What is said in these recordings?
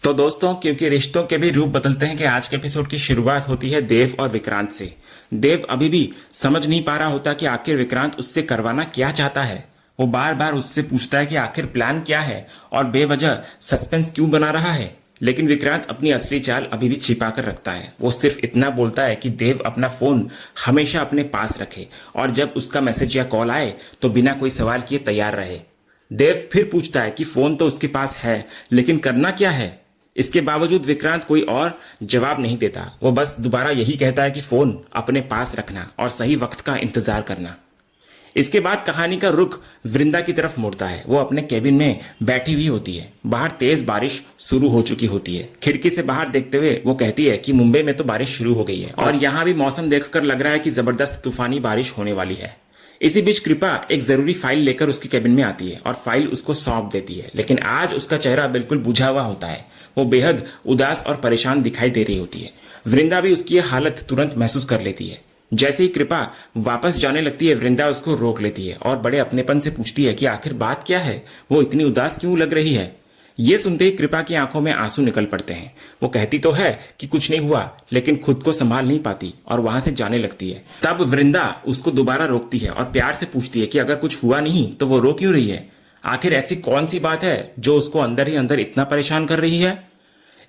तो दोस्तों, क्योंकि रिश्तों के भी रूप बदलते हैं कि आज के एपिसोड की शुरुआत होती है देव और विक्रांत से। देव अभी भी समझ नहीं पा रहा होता कि आखिर विक्रांत उससे करवाना क्या चाहता है। वो बार बार उससे पूछता है कि आखिर प्लान क्या है और बेवजह सस्पेंस क्यों बना रहा है। लेकिन विक्रांत अपनी असली चाल अभी भी छिपा कर रखता है। वो सिर्फ इतना बोलता है कि देव अपना फोन हमेशा अपने पास रखे और जब उसका मैसेज या कॉल आए तो बिना कोई सवाल किए तैयार रहे। देव फिर पूछता है कि फोन तो उसके पास है, लेकिन करना क्या है। इसके बावजूद विक्रांत कोई और जवाब नहीं देता। वो बस दोबारा यही कहता है कि फोन अपने पास रखना और सही वक्त का इंतजार करना। इसके बाद कहानी का रुख वृंदा की तरफ मुड़ता है। वो अपने केबिन में बैठी हुई होती है। बाहर तेज बारिश शुरू हो चुकी होती है। खिड़की से बाहर देखते हुए वो कहती है कि मुंबई में तो बारिश शुरू हो गई है और यहाँ भी मौसम देखकर लग रहा है कि जबरदस्त तूफानी बारिश होने वाली है। इसी बीच कृपा एक जरूरी फाइल लेकर उसके केबिन में आती है और फाइल उसको सौंप देती है। लेकिन आज उसका चेहरा बिल्कुल बुझा हुआ होता है। वो बेहद उदास और परेशान दिखाई दे रही होती है। वृंदा भी उसकी यह हालत तुरंत महसूस कर लेती है। जैसे ही कृपा वापस जाने लगती है, वृंदा उसको रोक लेती है और बड़े अपनेपन से पूछती है कि आखिर बात क्या है, वो इतनी उदास क्यों लग रही है। ये सुनते ही कृपा की आंखों में आंसू निकल पड़ते हैं। वो कहती तो है कि कुछ नहीं हुआ, लेकिन खुद को संभाल नहीं पाती और वहां से जाने लगती है। तब वृंदा उसको दोबारा रोकती है और प्यार से पूछती है कि अगर कुछ हुआ नहीं तो वो रो क्यों रही है। आखिर ऐसी कौन सी बात है जो उसको अंदर ही अंदर इतना परेशान कर रही है।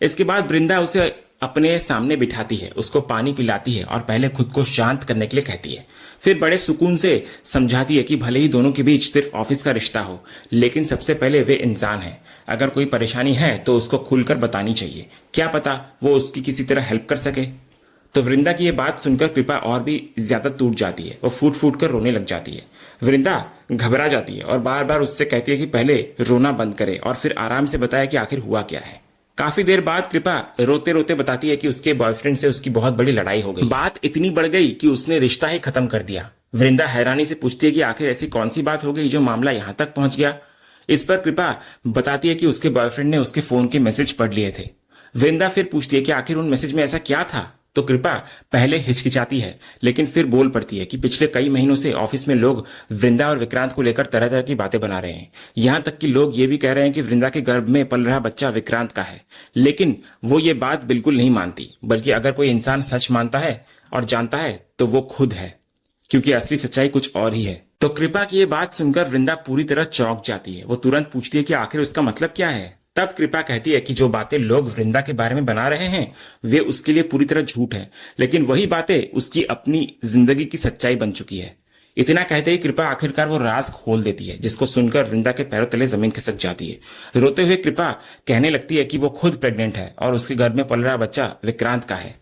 इसके बाद वृंदा उसे अपने सामने बिठाती है, उसको पानी पिलाती है और पहले खुद को शांत करने के लिए कहती है। फिर बड़े सुकून से समझाती है कि भले ही दोनों के बीच सिर्फ ऑफिस का रिश्ता हो, लेकिन सबसे पहले वे इंसान हैं। अगर कोई परेशानी है तो उसको खुलकर बतानी चाहिए। क्या पता वो उसकी किसी तरह हेल्प कर सके। तो वृंदा की ये बात सुनकर कृपा और भी ज्यादा टूट जाती है। वो फूट फूट कर रोने लग जाती है। वृंदा घबरा जाती है और बार बार उससे कहती है कि पहले रोना बंद करे और फिर आराम से बताए कि आखिर हुआ क्या है। काफी देर बाद कृपा रोते रोते बताती है कि उसके बॉयफ्रेंड से उसकी बहुत बड़ी लड़ाई हो गई। बात इतनी बढ़ गई कि उसने रिश्ता ही खत्म कर दिया। वृंदा हैरानी से पूछती है कि आखिर ऐसी कौन सी बात हो गई जो मामला यहां तक पहुंच गया। इस पर कृपा बताती है कि उसके बॉयफ्रेंड ने उसके फोन के मैसेज पढ़ लिए थे। वृंदा फिर पूछती है कि आखिर उन मैसेज में ऐसा क्या था। तो कृपा पहले हिचकिचाती है, लेकिन फिर बोल पड़ती है कि पिछले कई महीनों से ऑफिस में लोग वृंदा और विक्रांत को लेकर तरह तरह की बातें बना रहे हैं। यहां तक कि लोग ये भी कह रहे हैं कि वृंदा के गर्भ में पल रहा बच्चा विक्रांत का है। लेकिन वो ये बात बिल्कुल नहीं मानती, बल्कि अगर कोई इंसान सच मानता है और जानता है तो वो खुद है, क्योंकि असली सच्चाई कुछ और ही है। तो कृपा की ये बात सुनकर वृंदा पूरी तरह चौंक जाती है। वो तुरंत पूछती है कि आखिर उसका मतलब क्या है। तब कृपा कहती है कि जो बातें लोग वृंदा के बारे में बना रहे हैं वे उसके लिए पूरी तरह झूठ है, लेकिन वही बातें उसकी अपनी जिंदगी की सच्चाई बन चुकी है। इतना कहते ही कृपा आखिरकार वो राज खोल देती है, जिसको सुनकर वृंदा के पैरों तले जमीन खिसक जाती है। रोते हुए कृपा कहने लगती है कि वो खुद प्रेग्नेंट है और उसके गर्भ में पल रहा बच्चा विक्रांत का है।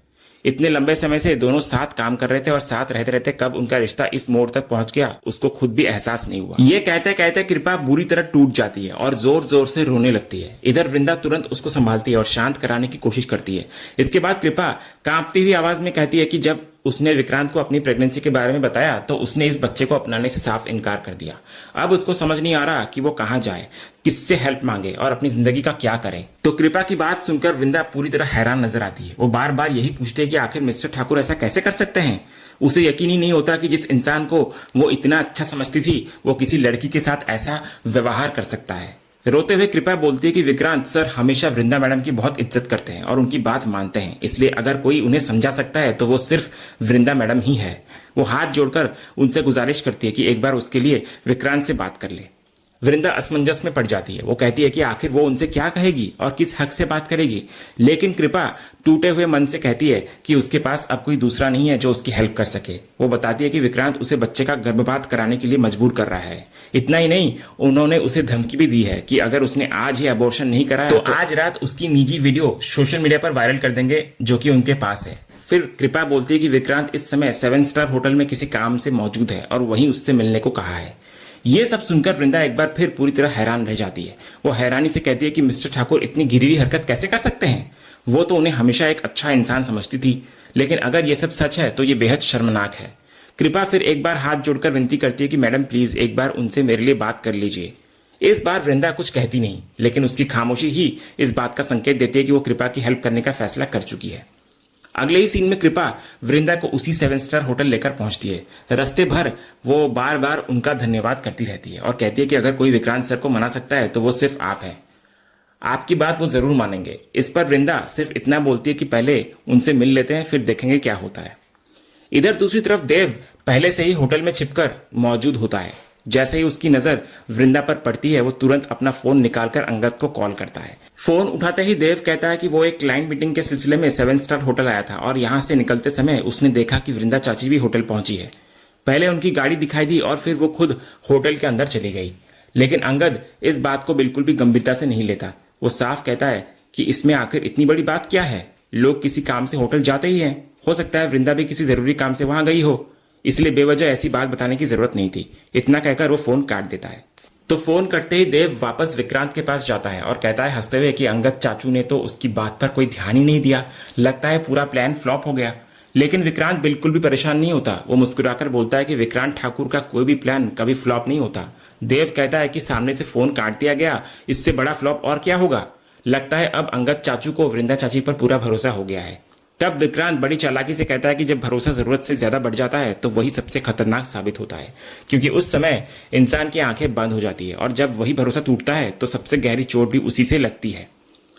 इतने लंबे समय से दोनों साथ काम कर रहे थे और साथ रहते रहते कब उनका रिश्ता इस मोड़ तक पहुंच गया उसको खुद भी एहसास नहीं हुआ। ये कहते कहते कृपा बुरी तरह टूट जाती है और जोर जोर से रोने लगती है। इधर वृंदा तुरंत उसको संभालती है और शांत कराने की कोशिश करती है। इसके बाद कृपा कांपती हुई आवाज में कहती है कि जब उसने विक्रांत को अपनी प्रेगनेंसी के बारे में बताया तो उसने इस बच्चे को अपनाने से साफ इनकार कर दिया। अब उसको समझ नहीं आ रहा कि वो कहां जाए, किससे हेल्प मांगे और अपनी जिंदगी का क्या करे। तो कृपा की बात सुनकर वृंदा पूरी तरह हैरान नजर आती है। वो बार बार यही पूछती है कि आखिर मिस्टर ठाकुर ऐसा कैसे कर सकते हैं। उसे यकीन ही नहीं होता कि जिस इंसान को वो इतना अच्छा समझती थी वो किसी लड़की के साथ ऐसा व्यवहार कर सकता है। रोते हुए कृपा बोलती है कि विक्रांत सर हमेशा वृंदा मैडम की बहुत इज्जत करते हैं और उनकी बात मानते हैं, इसलिए अगर कोई उन्हें समझा सकता है तो वो सिर्फ वृंदा मैडम ही है। वो हाथ जोड़कर उनसे गुजारिश करती है कि एक बार उसके लिए विक्रांत से बात कर ले। वृंदा असमंजस में पड़ जाती है। वो कहती है कि आखिर वो उनसे क्या कहेगी और किस हक से बात करेगी। लेकिन कृपा टूटे हुए मन से कहती है कि उसके पास अब कोई दूसरा नहीं है जो उसकी हेल्प कर सके। वो बताती है कि विक्रांत उसे बच्चे का गर्भपात कराने के लिए मजबूर कर रहा है। इतना ही नहीं, उन्होंने उसे धमकी भी दी है कि अगर उसने आज ही अबॉर्शन नहीं कराया तो आज रात उसकी निजी वीडियो सोशल मीडिया पर वायरल कर देंगे, जो कि उनके पास है। फिर कृपा बोलती है कि विक्रांत इस समय 7 स्टार होटल में किसी काम से मौजूद है और वहीं उससे मिलने को कहा है। ये सब सुनकर वृंदा एक बार फिर पूरी तरह हैरान रह जाती है। वो हैरानी से कहती है कि मिस्टर ठाकुर इतनी गिरी हुई हरकत कैसे कर सकते हैं। वो तो उन्हें हमेशा एक अच्छा इंसान समझती थी, लेकिन अगर ये सब सच है तो ये बेहद शर्मनाक है। कृपा फिर एक बार हाथ जोड़कर विनती करती है कि मैडम प्लीज एक बार उनसे मेरे लिए बात कर लीजिए। इस बार वृंदा कुछ कहती नहीं, लेकिन उसकी खामोशी ही इस बात का संकेत देती है कि वो कृपा की हेल्प करने का फैसला कर चुकी है। अगले ही सीन में कृपा वृंदा को उसी 7 स्टार होटल लेकर पहुंचती है। रास्ते भर वो बार बार उनका धन्यवाद करती रहती है और कहती है कि अगर कोई विक्रांत सर को मना सकता है तो वो सिर्फ आप हैं। आपकी बात वो जरूर मानेंगे। इस पर वृंदा सिर्फ इतना बोलती है कि पहले उनसे मिल लेते हैं, फिर देखेंगे क्या होता है। इधर दूसरी तरफ देव पहले से ही होटल में छिपकर मौजूद होता है। जैसे ही उसकी नजर वृंदा पर पड़ती है, वो तुरंत अपना फोन निकालकर अंगद को कॉल करता है। फोन उठाते ही देव कहता है कि वो एक क्लाइंट मीटिंग के सिलसिले में 7 स्टार होटल आया था और यहाँ से निकलते समय उसने देखा कि वृंदा चाची भी होटल पहुंची है। पहले उनकी गाड़ी दिखाई दी और फिर वो खुद होटल के अंदर चली गई। लेकिन अंगद इस बात को बिल्कुल भी गंभीरता से नहीं लेता। वो साफ कहता है कि इसमें आखिर इतनी बड़ी बात क्या है, लोग किसी काम से होटल जाते ही हैं, हो सकता है वृंदा भी किसी जरूरी काम से वहां गई हो, इसलिए बेवजह ऐसी बात बताने की जरूरत नहीं थी। इतना कहकर वो फोन काट देता है। तो फोन कटते ही देव वापस विक्रांत के पास जाता है और कहता है हंसते हुए कि अंगद चाचू ने तो उसकी बात पर कोई ध्यान ही नहीं दिया, लगता है पूरा प्लान फ्लॉप हो गया। लेकिन विक्रांत बिल्कुल भी परेशान नहीं होता। वो मुस्कुराकर बोलता है कि विक्रांत ठाकुर का कोई भी प्लान कभी फ्लॉप नहीं होता। देव कहता है कि सामने से फोन काट दिया गया, इससे बड़ा फ्लॉप और क्या होगा। लगता है अब अंगद चाचू को वृंदा चाची पर पूरा भरोसा हो गया है। तब विक्रांत बड़ी चालाकी से कहता है कि जब भरोसा जरूरत से ज्यादा बढ़ जाता है तो वही सबसे खतरनाक साबित होता है, क्योंकि उस समय इंसान की आंखें बंद हो जाती है और जब वही भरोसा टूटता है तो सबसे गहरी चोट भी उसी से लगती है।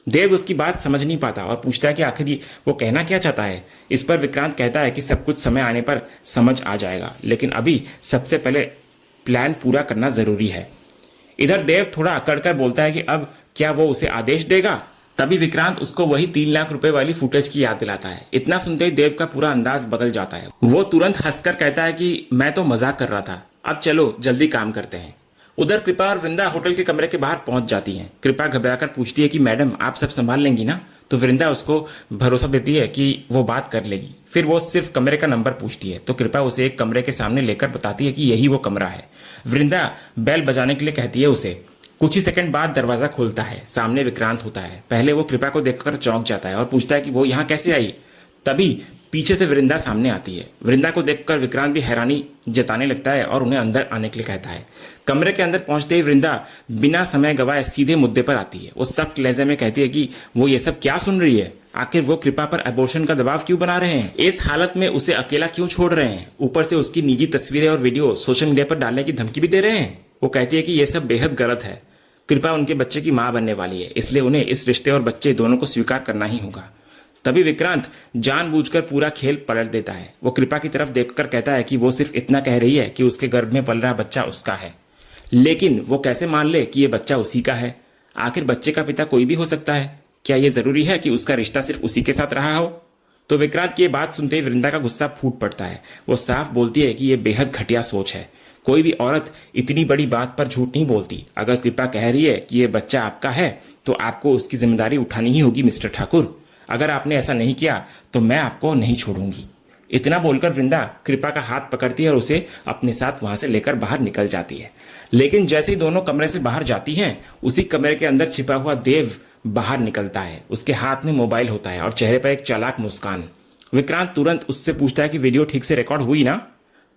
देव उसकी बात समझ नहीं पाता और पूछता है कि आखिर वो कहना क्या चाहता है। इस पर विक्रांत कहता है कि सब कुछ समय आने पर समझ आ जाएगा, लेकिन अभी सबसे पहले प्लान पूरा करना जरूरी है। इधर देव थोड़ा अकड़ कर बोलता है कि अब क्या वो उसे आदेश देगा। तभी विक्रांत उसको वही 3 लाख रुपए वाली फुटेज की याद दिलाता है। इतना सुनते ही देव का पूरा अंदाज बदल जाता है। वो तुरंत हंसकर कहता है कि मैं तो मजाक कर रहा था, अब चलो जल्दी काम करते हैं। उधर कृपा और वृंदा होटल के कमरे के बाहर पहुंच जाती हैं। कृपा घबराकर पूछती है कि मैडम आप सब संभाल लेंगी ना। तो वृंदा उसको भरोसा देती है कि वो बात कर लेगी। फिर वो सिर्फ कमरे का नंबर पूछती है तो कृपा उसे एक कमरे के सामने लेकर बताती है कि यही वो कमरा है। वृंदा बेल बजाने के लिए कहती है उसे। कुछ ही सेकंड बाद दरवाजा खुलता है। सामने विक्रांत होता है। पहले वो कृपा को देखकर चौंक जाता है और पूछता है कि वो यहाँ कैसे आई। तभी पीछे से वृंदा सामने आती है। वृंदा को देखकर विक्रांत भी हैरानी जताने लगता है और उन्हें अंदर आने के लिए कहता है। कमरे के अंदर पहुंचते ही वृंदा बिना समय गवाए सीधे मुद्दे पर आती है। वो सख्त लहजे में कहती है कि वो ये सब क्या सुन रही है, आखिर वो कृपा पर अबॉर्शन का दबाव क्यों बना रहे हैं, इस हालत में उसे अकेला क्यों छोड़ रहे हैं, ऊपर से उसकी निजी तस्वीरें और वीडियो सोशल मीडिया पर डालने की धमकी भी दे रहे हैं। वो कहती है कि यह सब बेहद गलत है। कृपा उनके बच्चे की मां बनने वाली है, इसलिए उन्हें इस रिश्ते और बच्चे दोनों को स्वीकार करना ही होगा। तभी विक्रांत जानबूझकर पूरा खेल पलट देता है। वो कृपा की तरफ देखकर कहता है कि वो सिर्फ इतना कह रही है कि उसके गर्भ में पल रहा बच्चा उसका है, लेकिन वो कैसे मान ले कि ये बच्चा उसी का है। आखिर बच्चे का पिता कोई भी हो सकता है, क्या ये जरूरी है कि उसका रिश्ता सिर्फ उसी के साथ रहा हो। तो विक्रांत की ये बात सुनते ही वृंदा का गुस्सा फूट पड़ता है। वो साफ बोलती है कि ये बेहद घटिया सोच है। कोई भी औरत इतनी बड़ी बात पर झूठ नहीं बोलती। अगर कृपा कह रही है कि ये बच्चा आपका है तो आपको उसकी जिम्मेदारी उठानी ही होगी मिस्टर ठाकुर। अगर आपने ऐसा नहीं किया तो मैं आपको नहीं छोड़ूंगी। इतना बोलकर वृंदा कृपा का हाथ पकड़ती है और उसे अपने साथ वहां से लेकर बाहर निकल जाती है। लेकिन जैसे ही दोनों कमरे से बाहर जाती हैं, उसी कमरे के अंदर छिपा हुआ देव बाहर निकलता है। उसके हाथ में मोबाइल होता है और चेहरे पर एक चालाक मुस्कान। विक्रांत तुरंत उससे पूछता है कि वीडियो ठीक से रिकॉर्ड हुई ना।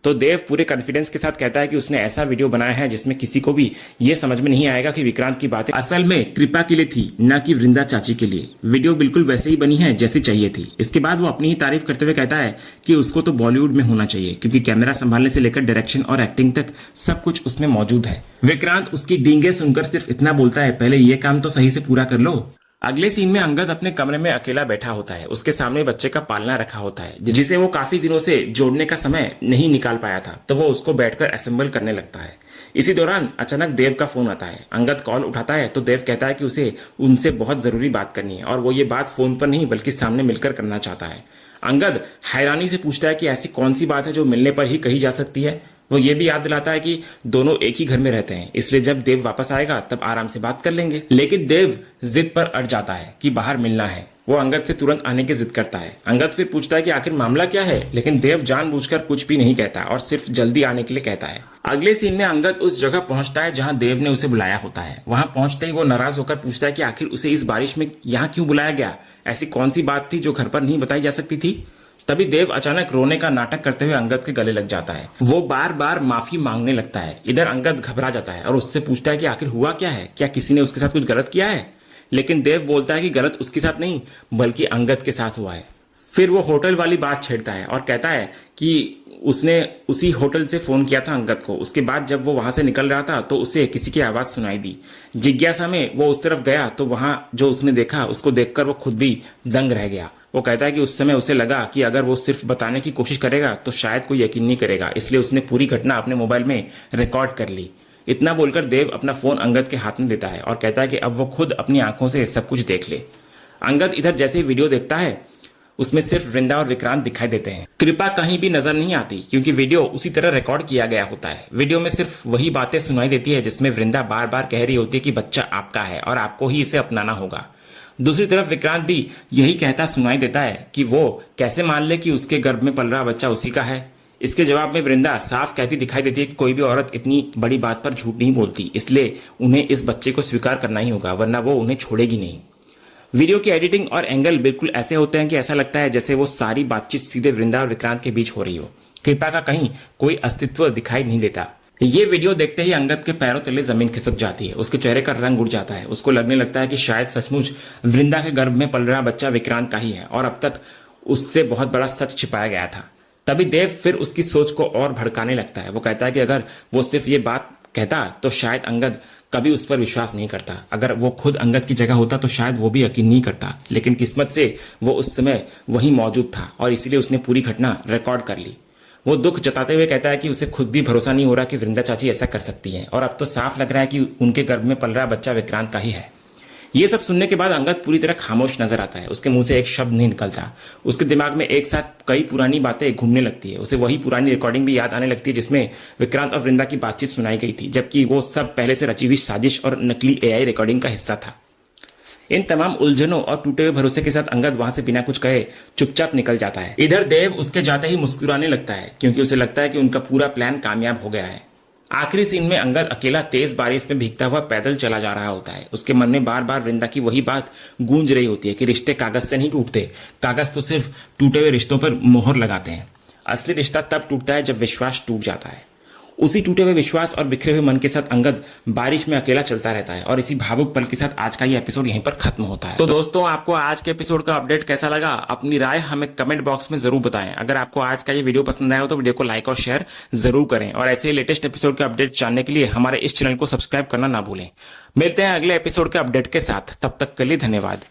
तो देव पूरे कॉन्फिडेंस के साथ कहता है कि उसने ऐसा वीडियो बनाया है जिसमें किसी को भी यह समझ में नहीं आएगा कि विक्रांत की बातें असल में कृपा के लिए थी, न कि वृंदा चाची के लिए। वीडियो बिल्कुल वैसे ही बनी है जैसी चाहिए थी। इसके बाद वो अपनी ही तारीफ करते हुए कहता है कि उसको तो बॉलीवुड में होना चाहिए, क्योंकि कैमरा संभालने से लेकर डायरेक्शन और एक्टिंग तक सब कुछ उसमें मौजूद है। विक्रांत उसकी डींगे सुनकर सिर्फ इतना बोलता है, पहले ये काम तो सही से पूरा कर लो। अगले सीन में अंगद अपने कमरे में अकेला बैठा होता है। उसके सामने बच्चे का पालना रखा होता है जिसे वो काफी दिनों से जोड़ने का समय नहीं निकाल पाया था, तो वो उसको बैठकर असेंबल करने लगता है। इसी दौरान अचानक देव का फोन आता है। अंगद कॉल उठाता है तो देव कहता है कि उसे उनसे बहुत जरूरी बात करनी है और वो ये बात फोन पर नहीं बल्कि सामने मिलकर करना चाहता है। अंगद हैरानी से पूछता है कि ऐसी कौन सी बात है जो मिलने पर ही कही जा सकती है। वो ये भी याद दिलाता है कि दोनों एक ही घर में रहते हैं, इसलिए जब देव वापस आएगा तब आराम से बात कर लेंगे। लेकिन देव जिद पर अड़ जाता है कि बाहर मिलना है। वो अंगद से तुरंत आने की जिद करता है। अंगद फिर पूछता है कि आखिर मामला क्या है, लेकिन देव जानबूझकर कुछ भी नहीं कहता और सिर्फ जल्दी आने के लिए कहता है। अगले सीन में अंगद उस जगह पहुंचता है जहां देव ने उसे बुलाया होता है। वहां पहुंचते ही वो नाराज होकर पूछता है कि आखिर उसे इस बारिश में यहाँ क्यों बुलाया गया, ऐसी कौन सी बात थी जो घर पर नहीं बताई जा सकती थी। तभी देव अचानक रोने का नाटक करते हुए अंगद के गले लग जाता है। वो बार बार माफी मांगने लगता है। इधर अंगद घबरा जाता है और उससे पूछता है कि आखिर हुआ क्या है, क्या किसी ने उसके साथ कुछ गलत किया है। लेकिन देव बोलता है कि गलत उसके साथ नहीं बल्कि अंगद के साथ हुआ है। फिर वो होटल वाली बात छेड़ता है और कहता है कि उसने उसी होटल से फोन किया था अंगद को। उसके बाद जब वो वहां से निकल रहा था तो उसे किसी की आवाज सुनाई दी। जिज्ञासा में वो उस तरफ गया तो वहां जो उसने देखा उसको देखकर वो खुद भी दंग रह गया। वो कहता है कि उस समय उसे लगा कि अगर वो सिर्फ बताने की कोशिश करेगा तो शायद कोई यकीन नहीं करेगा, इसलिए उसने पूरी घटना अपने मोबाइल में रिकॉर्ड कर ली। इतना बोलकर देव अपना फोन अंगद के हाथ में देता है और कहता है कि अब वो खुद अपनी आंखों से सब कुछ देख ले। अंगद इधर जैसे ही वीडियो देखता है उसमें सिर्फ वृंदा और विक्रांत दिखाई देते हैं। कृपा कहीं भी नजर नहीं आती क्योंकि वीडियो उसी तरह रिकॉर्ड किया गया होता है। वीडियो में सिर्फ वही बातें सुनाई देती है जिसमें वृंदा बार बार कह रही होती है कि बच्चा आपका है और आपको ही इसे अपनाना होगा। दूसरी तरफ विक्रांत भी यही कहता सुनाई देता है कि वो कैसे मान ले कि उसके गर्भ में पल रहा बच्चा उसी का है। इसके जवाब में वृंदा साफ कहती दिखाई देती है कि कोई भी औरत इतनी बड़ी बात पर झूठ नहीं बोलती, इसलिए उन्हें इस बच्चे को स्वीकार करना ही होगा वरना वो उन्हें छोड़ेगी नहीं। वीडियो की एडिटिंग और एंगल बिल्कुल ऐसे होते हैं कि ऐसा लगता है जैसे वो सारी बातचीत सीधे वृंदा और विक्रांत के बीच हो रही हो। कृपा का कहीं कोई अस्तित्व दिखाई नहीं देता। ये वीडियो देखते ही अंगद के पैरों तले जमीन खिसक जाती है। उसके चेहरे का रंग उड़ जाता है। उसको लगने लगता है कि शायद सचमुच वृंदा के गर्भ में पल रहा बच्चा विक्रांत का ही है और अब तक उससे बहुत बड़ा सच छिपाया गया था। तभी देव फिर उसकी सोच को और भड़काने लगता है। वो कहता है कि अगर वो सिर्फ ये बात कहता तो शायद अंगद कभी उस पर विश्वास नहीं करता। अगर वो खुद अंगद की जगह होता तो शायद वो भी यकीन नहीं करता, लेकिन किस्मत से वो उस समय वहीं मौजूद था और इसीलिए उसने पूरी घटना रिकॉर्ड कर ली। वो दुख जताते हुए कहता है कि उसे खुद भी भरोसा नहीं हो रहा कि वृंदा चाची ऐसा कर सकती है और अब तो साफ लग रहा है कि उनके गर्भ में पल रहा बच्चा विक्रांत का ही है। ये सब सुनने के बाद अंगद पूरी तरह खामोश नजर आता है। उसके मुंह से एक शब्द नहीं निकलता। उसके दिमाग में एक साथ कई पुरानी बातें घूमने लगती है। उसे वही पुरानी रिकॉर्डिंग भी याद आने लगती है जिसमें विक्रांत और वृंदा की बातचीत सुनाई गई थी, जबकि वो सब पहले से रची हुई साजिश और नकली एआई रिकॉर्डिंग का हिस्सा था। इन तमाम उलझनों और टूटे हुए भरोसे के साथ अंगद वहां से बिना कुछ कहे चुपचाप निकल जाता है। इधर देव उसके जाते ही मुस्कुराने लगता है क्योंकि उसे लगता है कि उनका पूरा प्लान कामयाब हो गया है। आखिरी सीन में अंगद अकेला तेज बारिश में भीगता हुआ पैदल चला जा रहा होता है। उसके मन में बार बार वृंदा की वही बात गूंज रही होती है कि रिश्ते कागज से नहीं टूटते, कागज तो सिर्फ टूटे हुए रिश्तों पर मोहर लगाते हैं। असली रिश्ता तब टूटता है जब विश्वास टूट जाता है। उसी टूटे हुए विश्वास और बिखरे हुए मन के साथ अंगद बारिश में अकेला चलता रहता है और इसी भावुक पल के साथ आज का ये एपिसोड यहीं पर खत्म होता है। तो दोस्तों, आपको आज के एपिसोड का अपडेट कैसा लगा? अपनी राय हमें कमेंट बॉक्स में जरूर बताएं। अगर आपको आज का ये वीडियो पसंद आया हो तो वीडियो को लाइक और शेयर जरूर करें और ऐसे लेटेस्ट एपिसोड का अपडेट जानने के लिए हमारे इस चैनल को सब्सक्राइब करना ना भूलें। मिलते हैं अगले एपिसोड के अपडेट के साथ, तब तक के लिए धन्यवाद।